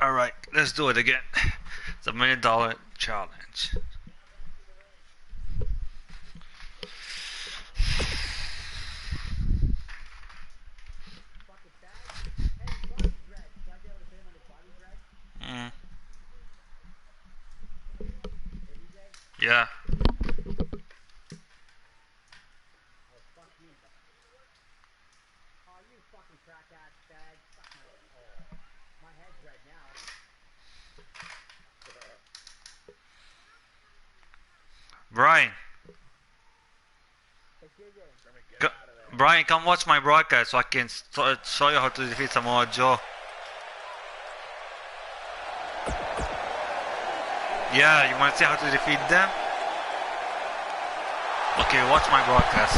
Alright, let's do it again. It's a $1 million challenge. Yeah. Brian. Brian, come watch my broadcast so I can show you how to defeat Samoa Joe. Yeah, you want to see how to defeat them? Okay, watch my broadcast.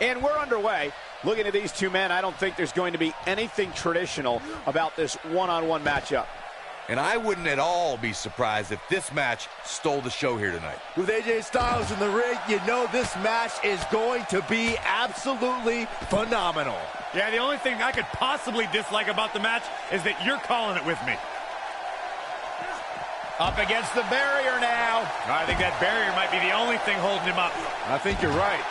And we're underway. Looking at these two men, I don't think there's going to be anything traditional about this one-on-one matchup. And I wouldn't at all be surprised if this match stole the show here tonight. With AJ Styles in the ring, you know this match is going to be absolutely phenomenal. Yeah, the only thing I could possibly dislike about the match is that you're calling it with me. Up against the barrier now. I think that barrier might be the only thing holding him up. I think you're right.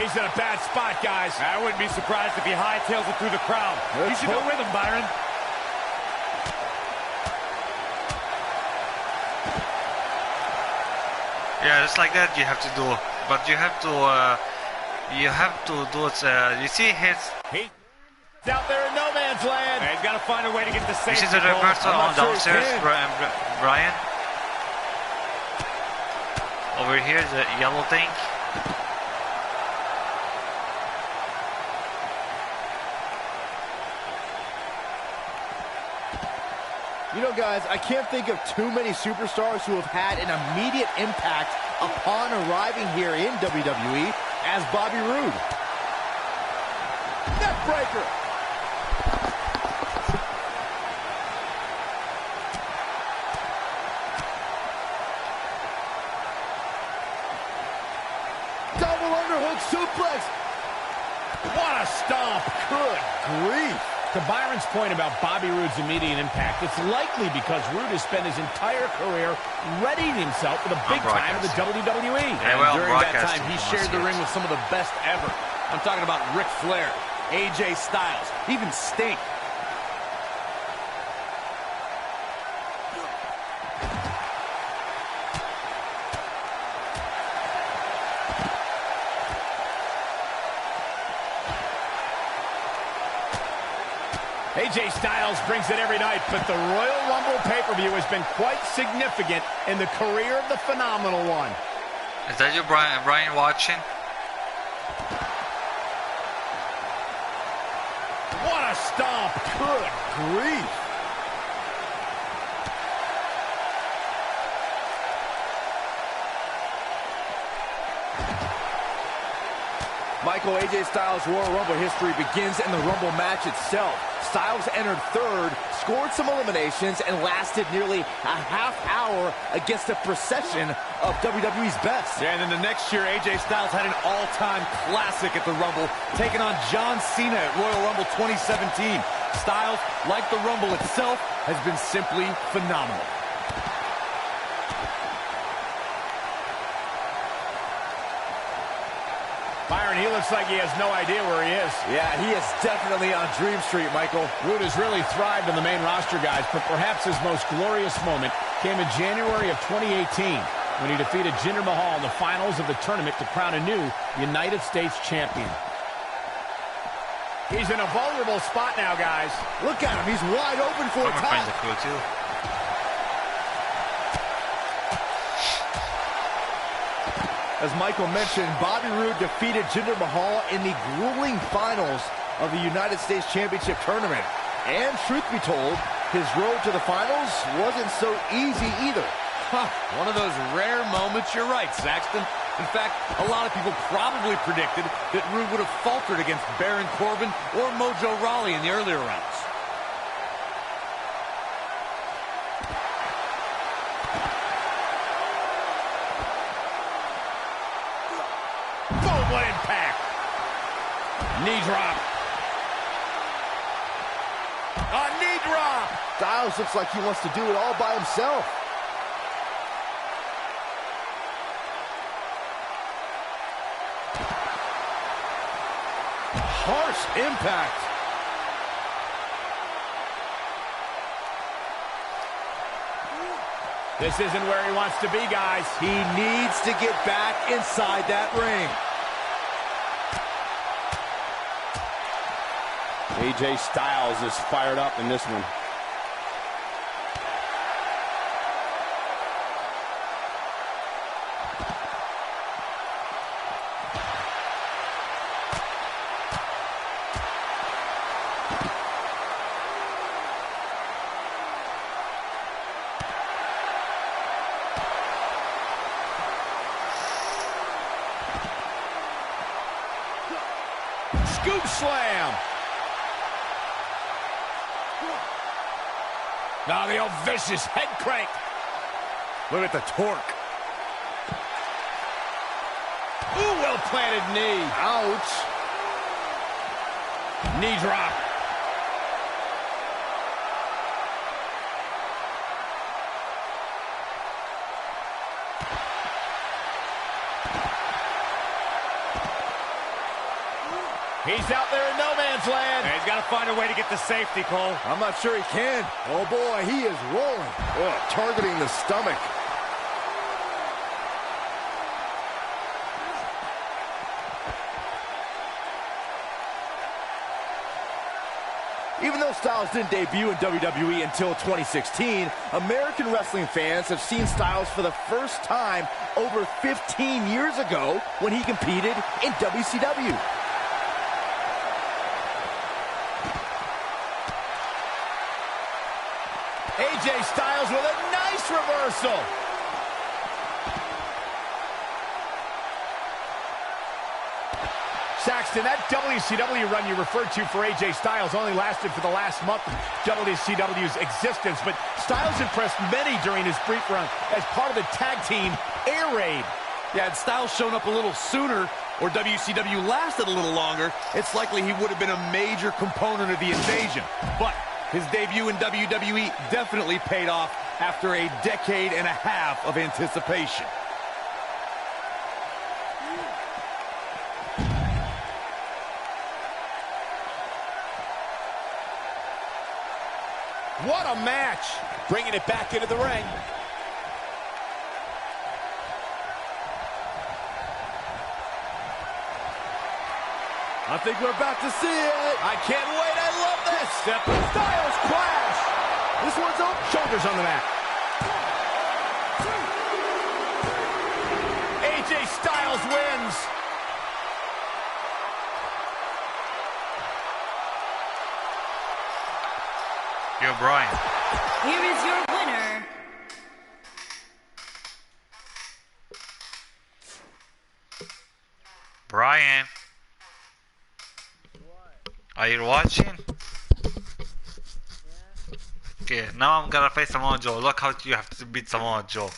He's in a bad spot, guys. I wouldn't be surprised if he hightails it through the crowd. You should go with him, Byron. Yeah, just like that you have to do. But you have to do it. You see his. He's out there in no man's land. He's got to find a way to get the safety. This is a reversal on downstairs, Brian. Over here, the yellow thing. You know, guys, I can't think of too many superstars who have had an immediate impact upon arriving here in WWE as Bobby Roode. Neckbreaker. Double underhook suplex. What a stomp. Good grief. To Byron's point about Bobby Roode's immediate impact, it's likely because Roode has spent his entire career readying himself for the big time of the WWE. Yeah, well, during that time, he shared the ring with some of the best ever. I'm talking about Ric Flair, AJ Styles, even Sting. AJ Styles brings it every night, but the Royal Rumble pay-per-view has been quite significant in the career of the Phenomenal One. Is that you, Brian watching? What a stomp. Good grief. Michael, AJ Styles' Royal Rumble history begins in the Rumble match itself. Styles entered third, scored some eliminations, and lasted nearly a half hour against a procession of WWE's best. Yeah, and then the next year, AJ Styles had an all-time classic at the Rumble, taking on John Cena at Royal Rumble 2017. Styles, like the Rumble itself, has been simply phenomenal. Byron, he looks like he has no idea where he is. Yeah, he is definitely on Dream Street, Michael. Roode has really thrived on the main roster, guys, but perhaps his most glorious moment came in January of 2018 when he defeated Jinder Mahal in the finals of the tournament to crown a new United States champion. He's in a vulnerable spot now, guys. Look at him. He's wide open for a tap. As Michael mentioned, Bobby Roode defeated Jinder Mahal in the grueling finals of the United States Championship Tournament. And truth be told, his road to the finals wasn't so easy either. One of those rare moments, you're right, Saxton. In fact, a lot of people probably predicted that Rude would have faltered against Baron Corbin or Mojo Rawley in the earlier rounds. Boom, what impact. Knee drop. A knee drop. Styles looks like he wants to do it all by himself. Harsh impact. This isn't where he wants to be, guys. He needs to get back inside that ring. AJ Styles is fired up in this one. Scoop slam. Now the old vicious head crank. Look at the torque. Ooh, well-planted knee. Ouch. Knee drop. He's out there in no man's land. And he's got to find a way to get to safety, Cole. I'm not sure he can. Oh, boy, he is rolling. Oh, targeting the stomach. Even though Styles didn't debut in WWE until 2016, American wrestling fans have seen Styles for the first time over 15 years ago when he competed in WCW. AJ Styles with a nice reversal. Saxton, that WCW run you referred to for AJ Styles only lasted for the last month of WCW's existence, but Styles impressed many during his brief run as part of the tag team Air Raid. Yeah, had Styles shown up a little sooner, or WCW lasted a little longer, it's likely he would have been a major component of the invasion. But his debut in WWE definitely paid off after a decade and a half of anticipation. What a match! Bringing it back into the ring. I think we're about to see it. I can't wait. I love this. Step Styles clash. This one's up. Shoulders on the mat. AJ Styles wins. Yo, Brian. Here is your winner, Brian. Are you watching? Okay, now I'm gonna face Samoa Joe. Look how you have to beat Samoa Joe.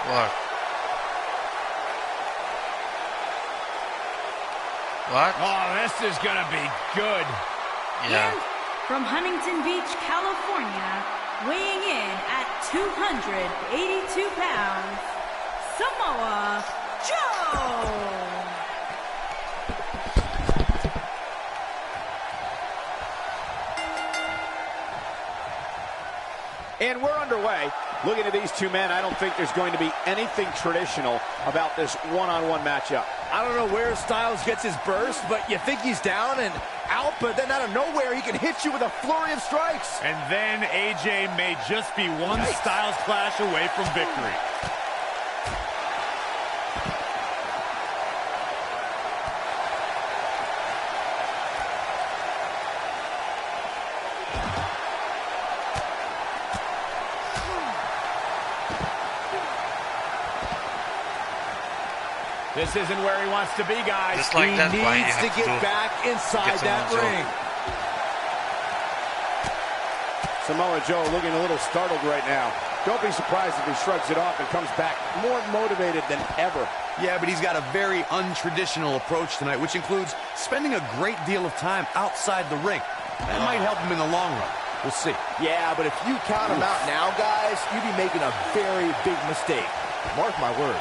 What? What? Oh, this is gonna be good. Yeah. and from Huntington Beach, California, weighing in at 282 pounds, Samoa Joe. And we're underway. Looking at these two men, I don't think there's going to be anything traditional about this one-on-one matchup. I don't know where Styles gets his burst, but you think he's down and out out, but then out of nowhere, he can hit you with a flurry of strikes. And then AJ may just be one Styles Clash away from victory. This isn't where he wants to be, guys. Just like He that, Brian, needs to get back inside that ring. Samoa Joe looking a little startled right now. Don't be surprised if he shrugs it off and comes back more motivated than ever. Yeah, but he's got a very untraditional approach tonight, which includes spending a great deal of time outside the ring. That might help him in the long run. We'll see. Yeah, but if you count him out now, guys, you'd be making a very big mistake. Mark my words.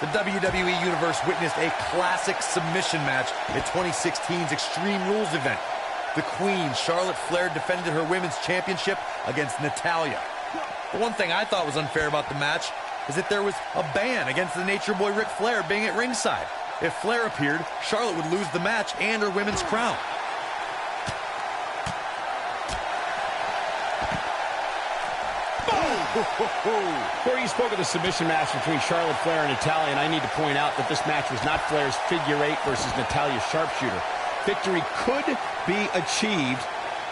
The WWE Universe witnessed a classic submission match at 2016's Extreme Rules event. The Queen, Charlotte Flair, defended her women's championship against Natalya. The one thing I thought was unfair about the match is that there was a ban against the Nature Boy Ric Flair being at ringside. If Flair appeared, Charlotte would lose the match and her women's crown. Corey, you spoke of the submission match between Charlotte Flair and Natalya, and I need to point out that this match was not Flair's figure eight versus Natalya's sharpshooter. Victory could be achieved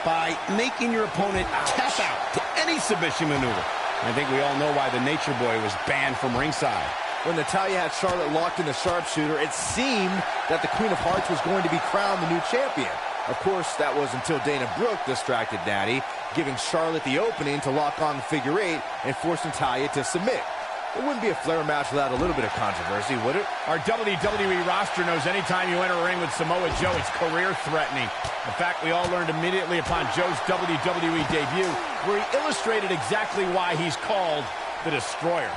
by making your opponent tap out to any submission maneuver. I think we all know why the Nature Boy was banned from ringside. When Natalya had Charlotte locked in the sharpshooter, it seemed that the Queen of Hearts was going to be crowned the new champion. Of course, that was until Dana Brooke distracted Natty, giving Charlotte the opening to lock on the figure eight and force Natalya to submit. It wouldn't be a Flair match without a little bit of controversy, would it? Our WWE roster knows anytime you enter a ring with Samoa Joe, it's career-threatening. In fact, we all learned immediately upon Joe's WWE debut, where he illustrated exactly why he's called the Destroyer.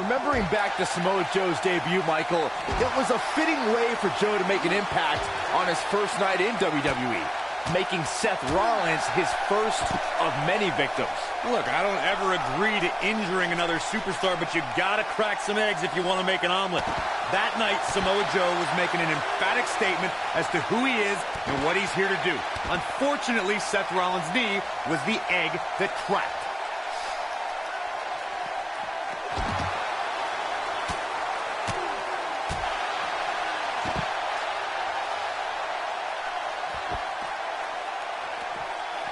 Remembering back to Samoa Joe's debut, Michael, it was a fitting way for Joe to make an impact on his first night in WWE, making Seth Rollins his first of many victims. Look, I don't ever agree to injuring another superstar, but you gotta crack some eggs if you want to make an omelet. That night, Samoa Joe was making an emphatic statement as to who he is and what he's here to do. Unfortunately, Seth Rollins' knee was the egg that cracked.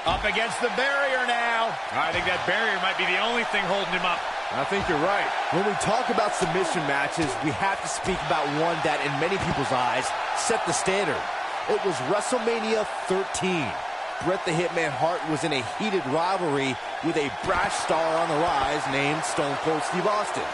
Up against the barrier now. I think that barrier might be the only thing holding him up. I think you're right. When we talk about submission matches, we have to speak about one that, in many people's eyes, set the standard. It was WrestleMania 13. Bret the Hitman Hart was in a heated rivalry with a brash star on the rise named Stone Cold Steve Austin.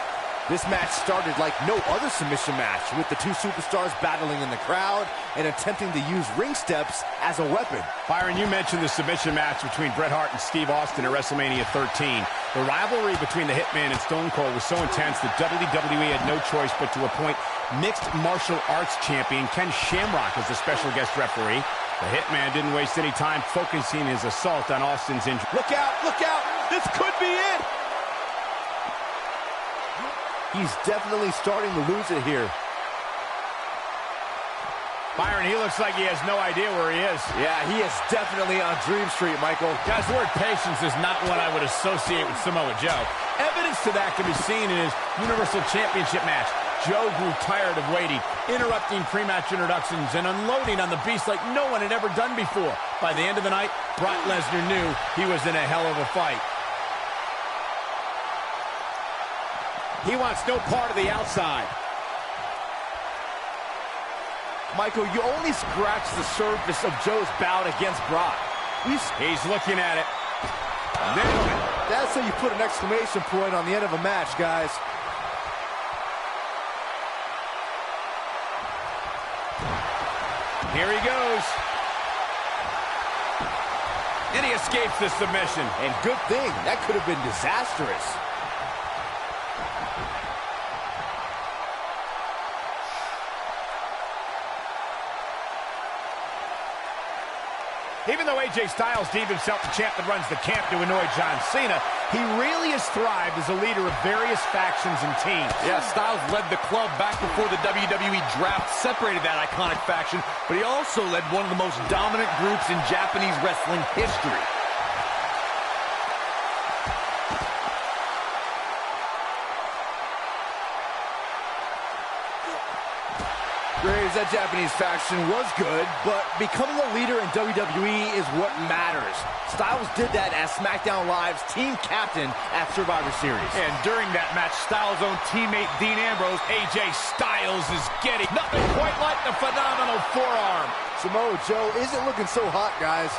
This match started like no other submission match, with the two superstars battling in the crowd and attempting to use ring steps as a weapon. Byron, you mentioned the submission match between Bret Hart and Steve Austin at WrestleMania 13. The rivalry between the Hitman and Stone Cold was so intense that WWE had no choice but to appoint mixed martial arts champion Ken Shamrock as the special guest referee. The Hitman didn't waste any time focusing his assault on Austin's injury. Look out, look out! This could be it! He's definitely starting to lose it here. Byron, he looks like he has no idea where he is. Yeah, he is definitely on Dream Street, Michael. Guys, the word patience is not one I would associate with Samoa Joe. Evidence to that can be seen in his Universal Championship match. Joe grew tired of waiting, interrupting pre-match introductions and unloading on the Beast like no one had ever done before. By the end of the night, Brock Lesnar knew he was in a hell of a fight. He wants no part of the outside. Michael, you only scratched the surface of Joe's bout against Brock. He's looking at it. That's how you put an exclamation point on the end of a match, guys. Here he goes. And he escapes the submission. And good thing. That could have been disastrous. Even though AJ Styles deemed himself the champ that runs the camp to annoy John Cena, he really has thrived as a leader of various factions and teams. Yeah, Styles led the club back before the WWE draft separated that iconic faction, but he also led one of the most dominant groups in Japanese wrestling history. Graves, that Japanese faction was good, but becoming a leader in WWE is what matters. Styles did that as SmackDown Live's team captain at Survivor Series. And during that match, Styles' own teammate Dean Ambrose, AJ Styles is getting nothing quite like the phenomenal forearm. Samoa Joe isn't looking so hot, guys.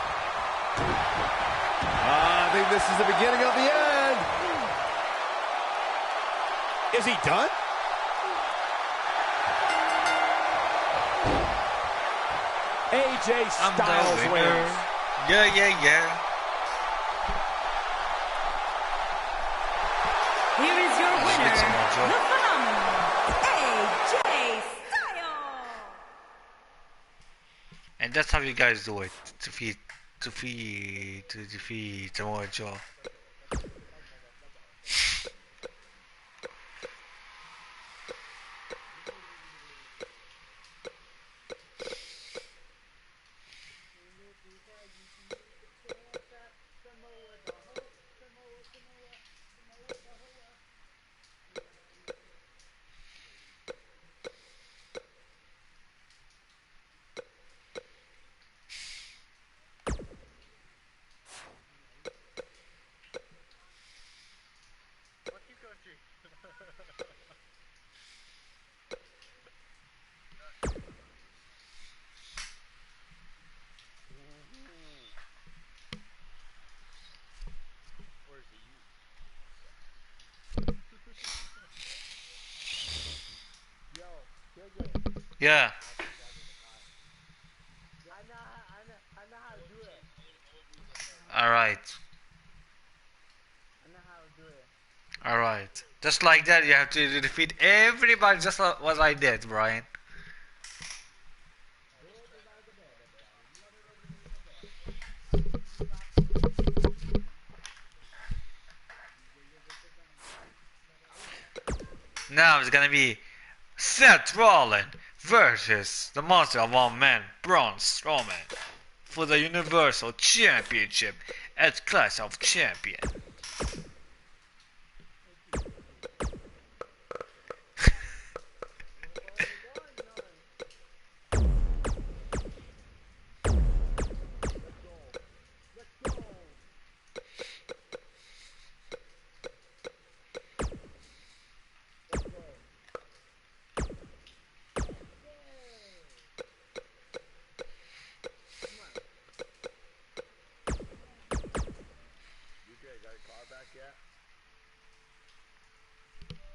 I think this is the beginning of the end. Is he done? AJ Styles wins. Yeah, yeah, yeah. Here is your winner, Get some more, Joe. the phenomenal AJ Styles. And that's how you guys do it. To defeat Samoa Joe. Yeah. Alright. Alright. Just like that, you have to defeat everybody, just like what I did, Brian. Now it's gonna be Seth Rollins versus the Monster of One Man, Braun Strowman, for the Universal Championship at Clash of Champions.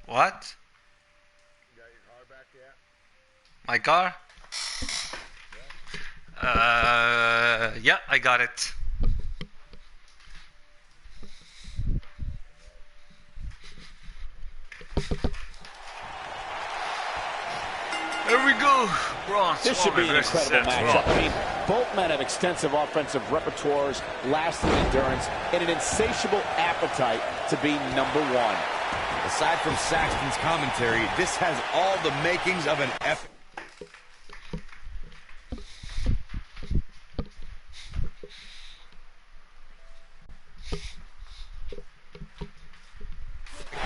What? You got your car back yet? My car? Yeah, I got it. There we go. Braun This should be Strowman an versus incredible Seth matchup. Rollins. I mean, both men have extensive offensive repertoires, lasting endurance, and an insatiable appetite to be number one. Aside from Saxton's commentary, this has all the makings of an epic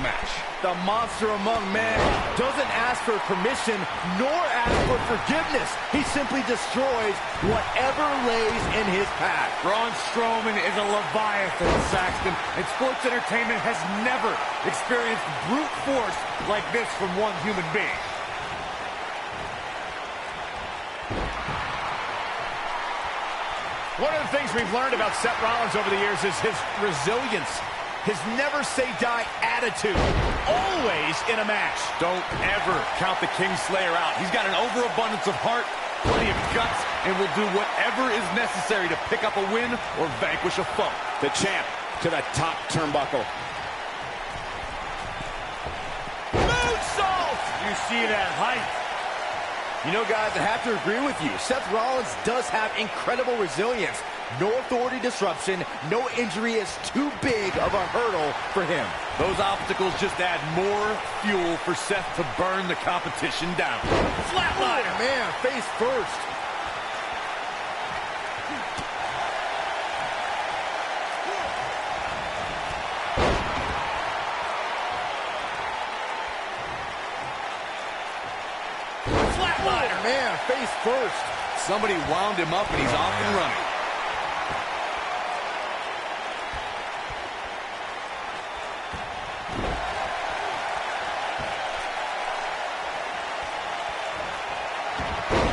match. The monster among men doesn't ask for permission nor ask for forgiveness. He simply destroys whatever lays in his path. Braun Strowman is a leviathan, Saxton, and sports entertainment has never experienced brute force like this from one human being. One of the things we've learned about Seth Rollins over the years is his resilience, his never-say-die attitude, always in a match. Don't ever count the Kingslayer out. He's got an overabundance of heart, plenty of guts, and will do whatever is necessary to pick up a win or vanquish a foe. The champ to the top turnbuckle. Moonsault! You see that height? You know, guys, I have to agree with you. Seth Rollins does have incredible resilience, No authority disruption, no injury is too big of a hurdle for him. Those obstacles just add more fuel for Seth to burn the competition down. Flatliner! Oh, man, face first. Flatliner! Oh, man, face first. Somebody wound him up and he's off and running.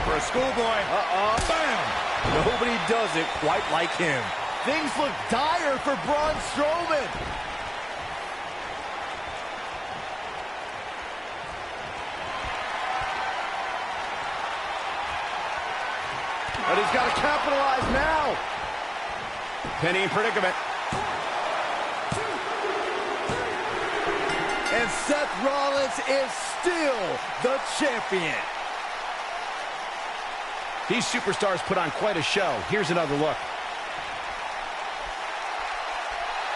For a schoolboy. Bam! Nobody does it quite like him. Things look dire for Braun Strowman. But he's got to capitalize now. Penny in predicament. And Seth Rollins is still the champion. These superstars put on quite a show. Here's another look.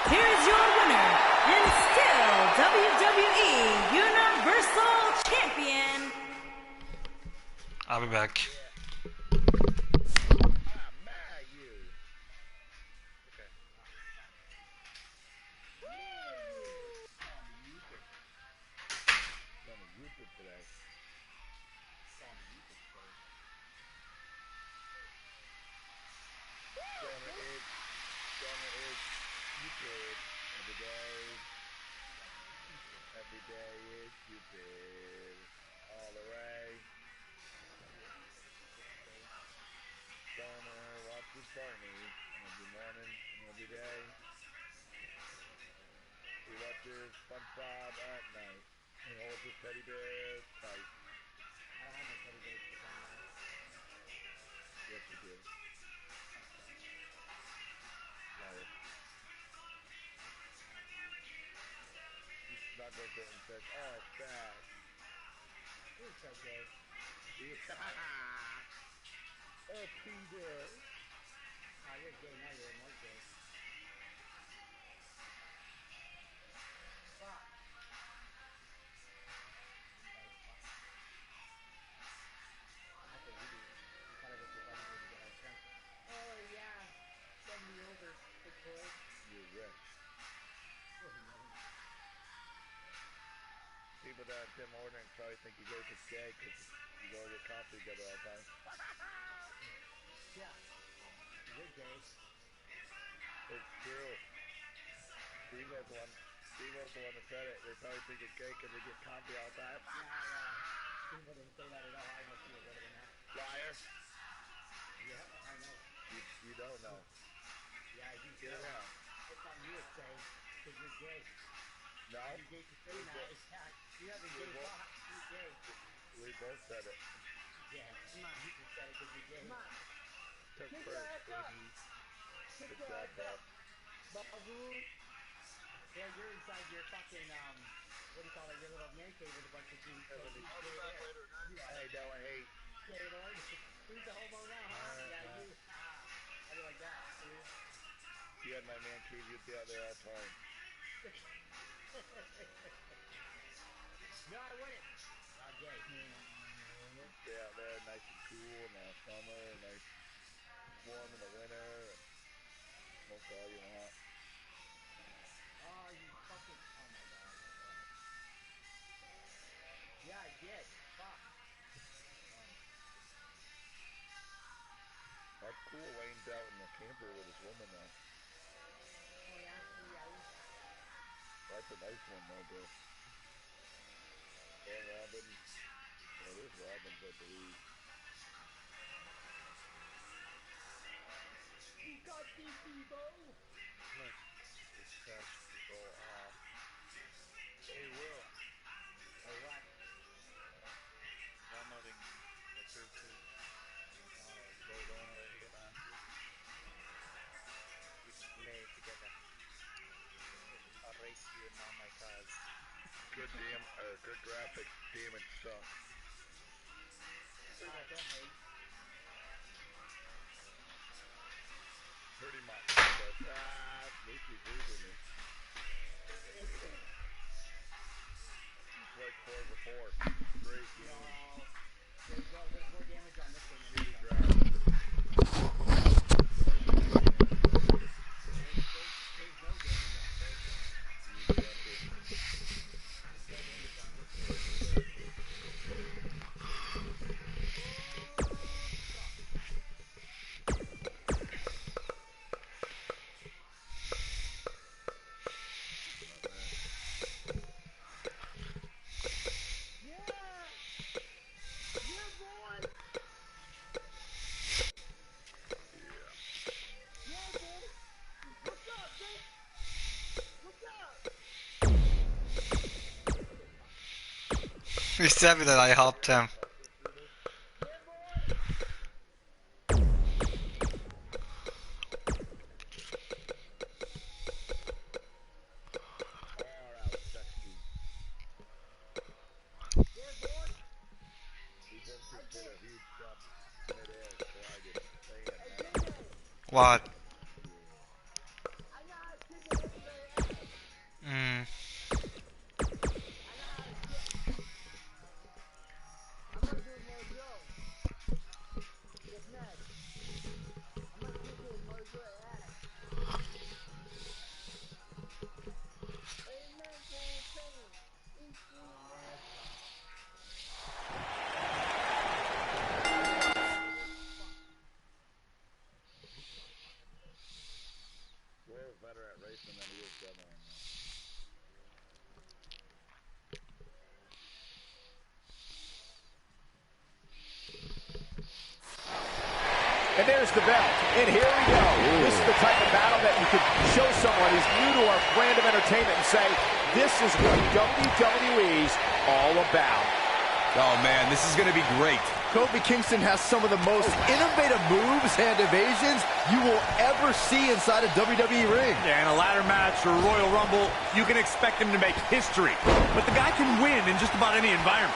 Here's your winner, and still WWE Universal Champion. I'll be back. Every day is stupid. All the way. Stoner watches Barney every morning and every day. He watches SpongeBob at night. He holds his teddy bear tight. I don't have my teddy bears for that. Yes, you do. Liar. Snuggles it and says, "Oh, it's bad." You're so gay. Oh, Peter. Oh, you're gay now. You're more gay. Fuck. I think you do. You gotta go to the button to get our attention. Oh, yeah. Send me over, big boy. You're rich. People that are Tim Hortons probably think you guys are gay because you go to get coffee together all the time. Yeah, you're gay. It's true. Steve was the one that said it. They probably think it's gay because they get coffee all the time. Yeah. Steve didn't say that at all. I know she was better than that. Liar. Yeah, I know. You don't know. Yeah, you do. Yeah. It's something you would say because you're gay. No. You're gay to say that. You have a gay box. You're gay. We both said it. Yeah. Come on. You just said it because you're gay. Come on. Took first, baby. Good job, Bob. Babu. Yeah, you're inside your fucking, what do you call it, your little man cave with a bunch of dudes. I'll be back later, guys. Hey, no, I hate. Gaylord. Who's the homo now, huh? Yeah, you. How do you like that, dude? If you had my man cave, you'd be out there all the time. No, I wouldn't. I'm gay. Stay out there nice and cool in the summer, nice warm in the winter, and smoke all you want. Oh, you fucking, oh my god. Yeah, I did. Fuck. That's cool. Wayne's out in the camper with his woman now. Oh yeah? That's a nice one though, bro. And Robin. Well, there's Robin's, I believe. You got this, Debo! Look, it's cash to go off. Hey, Will. Hey, what? Downloading the Turtle. Go down there, get on. We play together. I'll race you in all my cars. Good graphics. Damn it sucks. Don't hate. Pretty much. But, Lucy's losing me. He's like 4-4. Great game. There's more damage on this one than Kitty anything. grab. There's no damage on both. He's happy that I helped him. What? Will's better at racing than he is demoing. And there's the bell. And here we go. This is the type of battle that you could show someone who's new to our brand of entertainment and say, this is what WWE's all about. Oh, man, this is going to be great. Kofi Kingston has some of the most innovative moves and evasions you will ever see inside a WWE ring. Yeah, in a ladder match or Royal Rumble, you can expect him to make history. But the guy can win in just about any environment.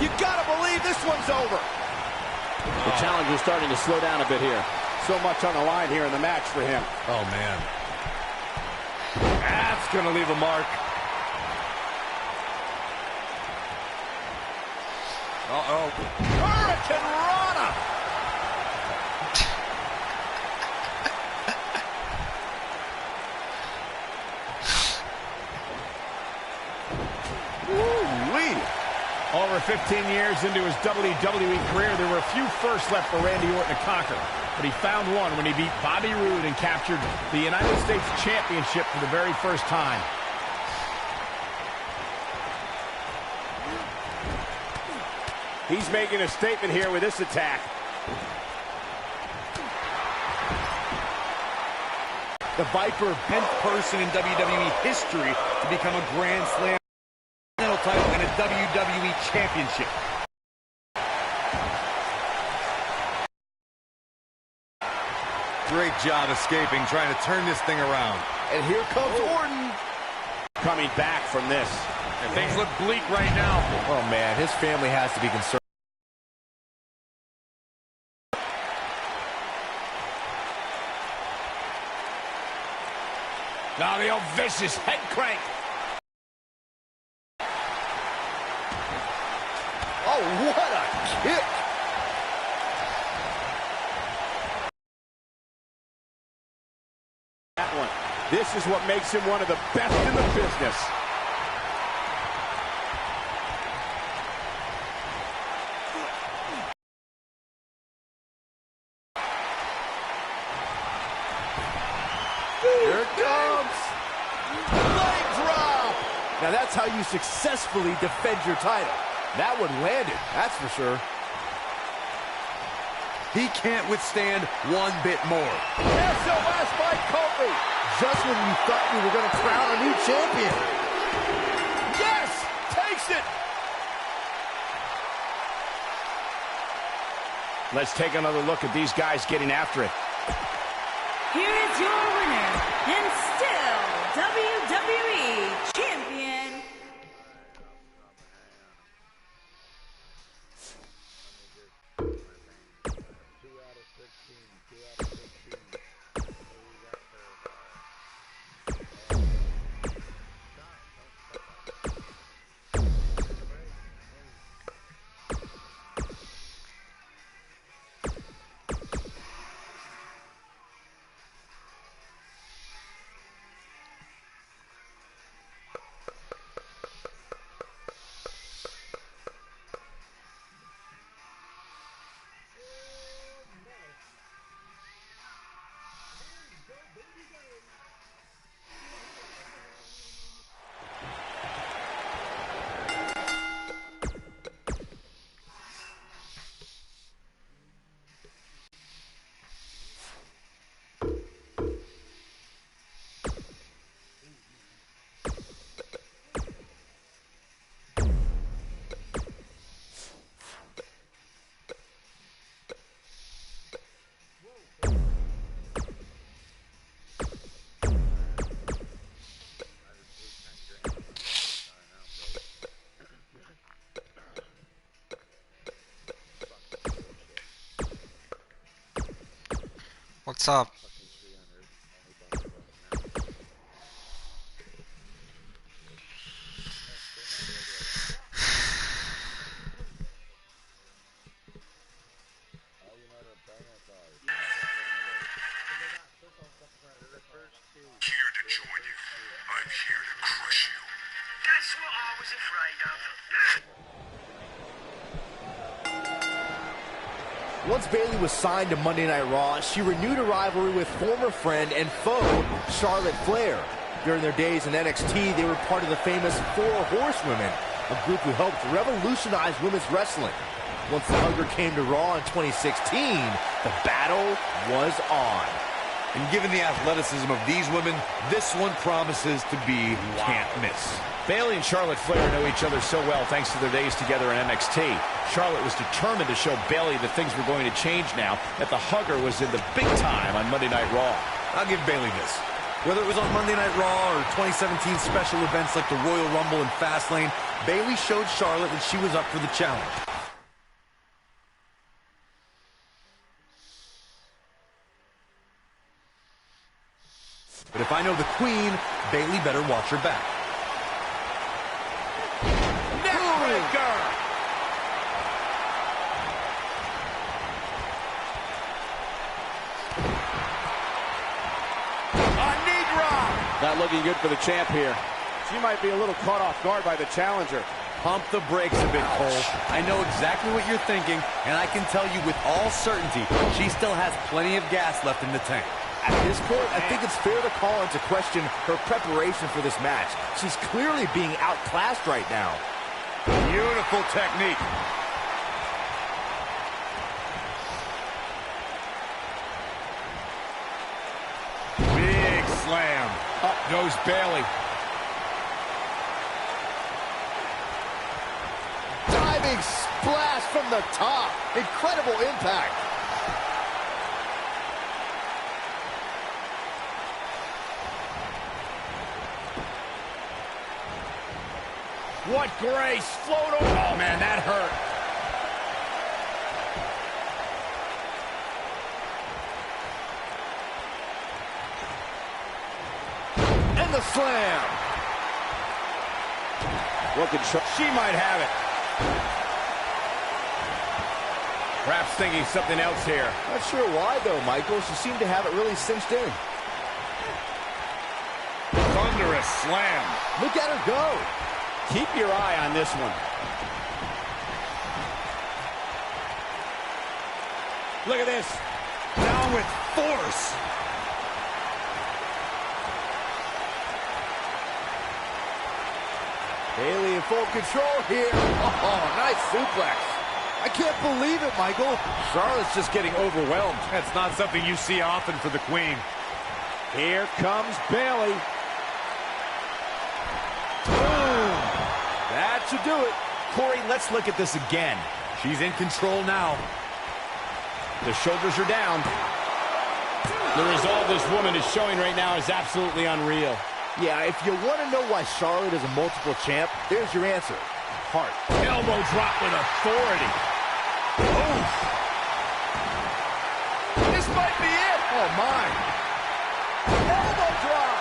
You gotta believe this one's over. The challenger's starting to slow down a bit here. So much on the line here in the match for him. Oh, man. That's going to leave a mark. Uh-oh. Hurricane Rana. Woo-wee. Over 15 years into his WWE career, there were a few firsts left for Randy Orton to conquer. But he found one when he beat Bobby Roode and captured the United States Championship for the very first time. He's making a statement here with this attack. The Viper, 10th person in WWE history to become a Grand Slam title and a WWE Championship. Great job escaping, trying to turn this thing around. And here comes Orton. Coming back from this. And things look bleak right now. Oh, man, his family has to be concerned. Now the old vicious head crank. Oh, what a kick. That one. This is what makes him one of the best in the business. Here it comes. Leg drop. Now that's how you successfully defend your title. That one landed, that's for sure. He can't withstand one bit more. SOS by Kofi. Just when you thought we were going to crown a new champion. Yes! Takes it! Let's take another look at these guys getting after it. Here is your winner, and still WWE Champion, out of 15. What do we got for What's up? Here to join you. I'm here to crush you. That's what I was afraid of. Once Bayley was signed to Monday Night Raw, she renewed a rivalry with former friend and foe Charlotte Flair. During their days in NXT, they were part of the famous Four Horsewomen, a group who helped revolutionize women's wrestling. Once the Hunger came to Raw in 2016, the battle was on. And given the athleticism of these women, this one promises to be can't miss. Bayley and Charlotte Flair know each other so well thanks to their days together in NXT. Charlotte was determined to show Bayley that things were going to change now, that the Hugger was in the big time on Monday Night Raw. I'll give Bayley this. Whether it was on Monday Night Raw or 2017 special events like the Royal Rumble and Fastlane, Bayley showed Charlotte that she was up for the challenge. But if I know the Queen, Bayley better watch her back. Neckbreaker! A knee drop! Not looking good for the champ here. She might be a little caught off guard by the challenger. Pump the brakes a bit, Cole. I know exactly what you're thinking, and I can tell you with all certainty, she still has plenty of gas left in the tank. At this point, I think it's fair to call into question her preparation for this match. She's clearly being outclassed right now. Beautiful technique. Big slam. Up goes Bayley. Diving splash from the top. Incredible impact. What grace! Float over! Oh, man, that hurt. And the slam. Looking sharp. She might have it. Perhaps thinking something else here. Not sure why, though, Michael. She seemed to have it really cinched in. Thunderous slam. Look at her go. Keep your eye on this one. Look at this. Down with force. Bayley in full control here. Oh, nice suplex. I can't believe it, Michael. Charlotte's just getting overwhelmed. That's not something you see often for the Queen. Here comes Bayley. That should do it. Corey, let's look at this again. She's in control now. The shoulders are down. The resolve this woman is showing right now is absolutely unreal. Yeah, if you want to know why Charlotte is a multiple champ, there's your answer. Heart. Elbow drop with authority. This might be my. Elbow drop.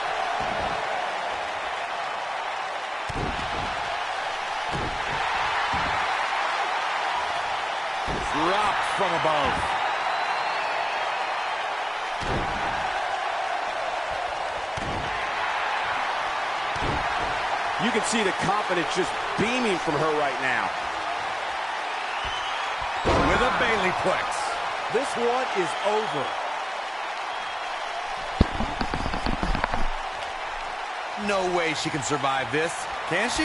Dropped from above. You can see the confidence just beaming from her right now. With a Bailey plex. This one is over. No way she can survive this. Can she?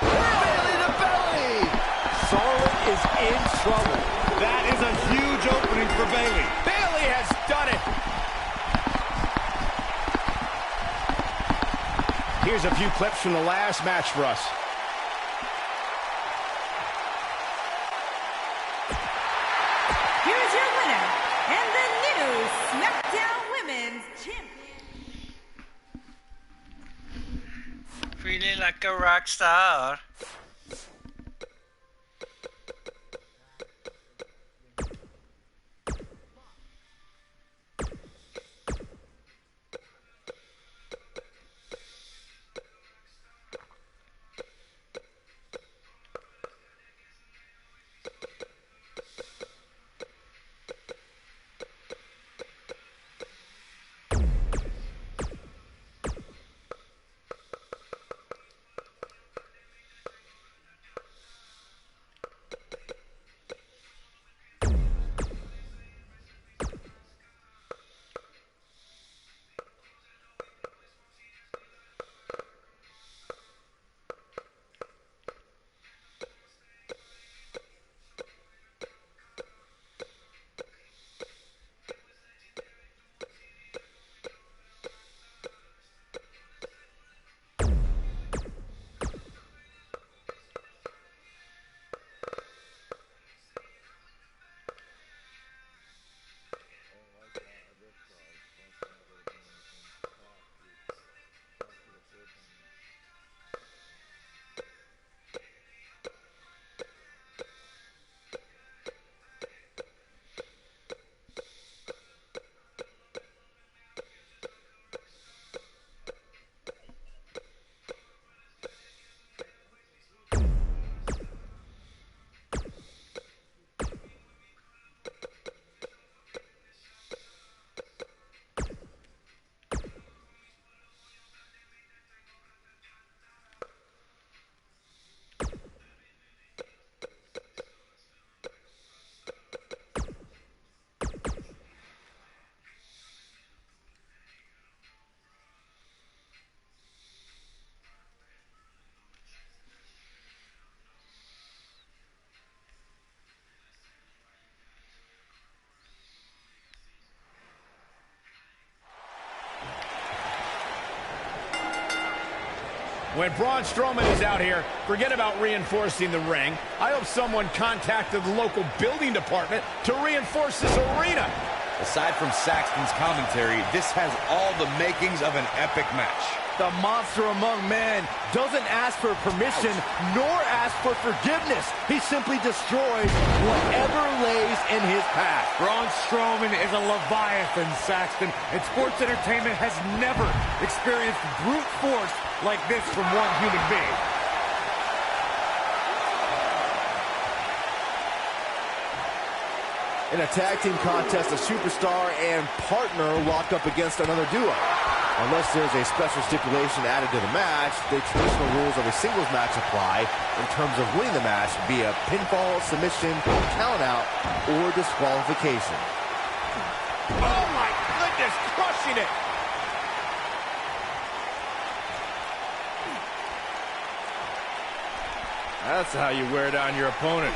Bailey to belly. Charlotte is in trouble. That is a huge opening for Bailey. Bailey has done it. Here's a few clips from the last match for us. Here's your winner, and the new SmackDown Women's Champion. Feeling like a rock star. When Braun Strowman is out here, forget about reinforcing the ring. I hope someone contacted the local building department to reinforce this arena. Aside from Saxton's commentary, this has all the makings of an epic match. The monster among men doesn't ask for permission nor ask for forgiveness. He simply destroys whatever lays in his path. Braun Strowman is a Leviathan, Saxton, and sports entertainment has never experienced brute force like this from one human being. In a tag team contest, a superstar and partner lock up against another duo. Unless there's a special stipulation added to the match, the traditional rules of a singles match apply in terms of winning the match via pinfall, submission, countout, or disqualification. Oh my goodness, crushing it! That's how you wear down your opponent.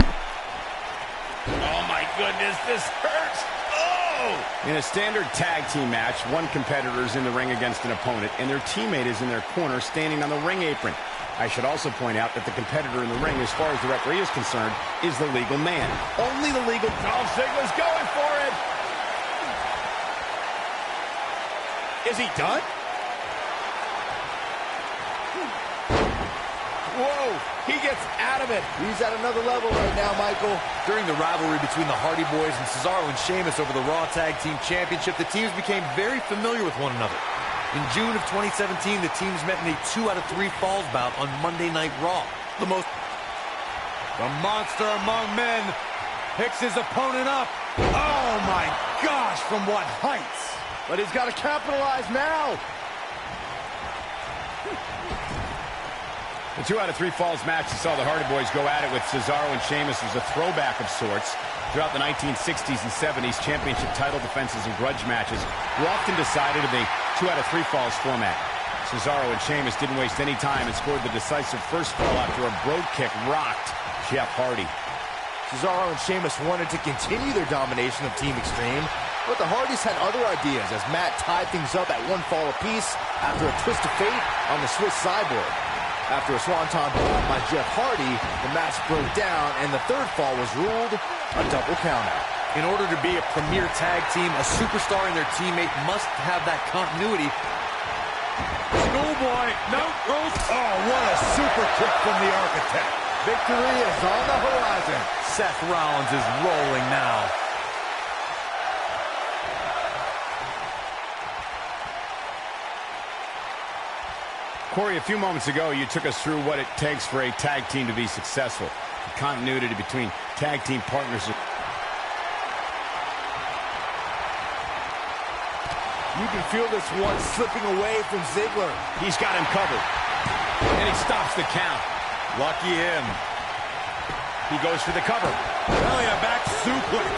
Oh my goodness, this hurts! Oh! In a standard tag team match, one competitor is in the ring against an opponent, and their teammate is in their corner standing on the ring apron. I should also point out that the competitor in the ring, as far as the referee is concerned, is the legal man. Only the legal... Dolph Ziggler's going for it! Is he done? Whoa, he gets out of it. He's at another level right now, Michael. During the rivalry between the Hardy Boys and Cesaro and Sheamus over the Raw Tag Team Championship, the teams became very familiar with one another. In June of 2017, the teams met in a 2 out of 3 falls bout on Monday Night Raw. The monster among men picks his opponent up. Oh my gosh, from what heights. But he's got to capitalize now. The 2 out of 3 falls match you saw the Hardy Boys go at it with Cesaro and Sheamus was a throwback of sorts. Throughout the 1960s and 70s, championship title defenses and grudge matches were often decided in the 2 out of 3 falls format. Cesaro and Sheamus didn't waste any time and scored the decisive first fall after a brogue kick rocked Jeff Hardy. Cesaro and Sheamus wanted to continue their domination of Team Extreme, but the Hardys had other ideas as Matt tied things up at 1 fall apiece after a twist of fate on the Swiss sideboard. After a swanton bomb by Jeff Hardy, the match broke down and the 3rd fall was ruled a double countout. In order to be a premier tag team, a superstar and their teammate must have that continuity. Schoolboy, no, Rose. Oh, what a super kick from the Architect. Victory is on the horizon. Seth Rollins is rolling now. Corey, a few moments ago, you took us through what it takes for a tag team to be successful. The continuity between tag team partners. You can feel this one slipping away from Ziggler. He's got him covered. And he stops the count. Lucky him. He goes for the cover. Belly to back suplex.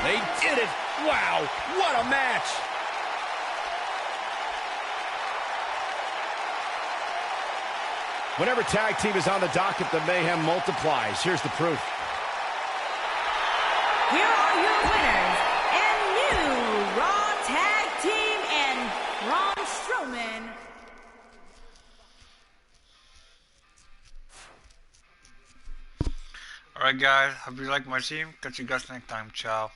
They did it. Wow, what a match. Whenever tag team is on the docket, the mayhem multiplies. Here's the proof. Here are your winners and new Raw Tag Team and Braun Strowman. Alright guys, hope you like my team. Catch you guys next time. Ciao.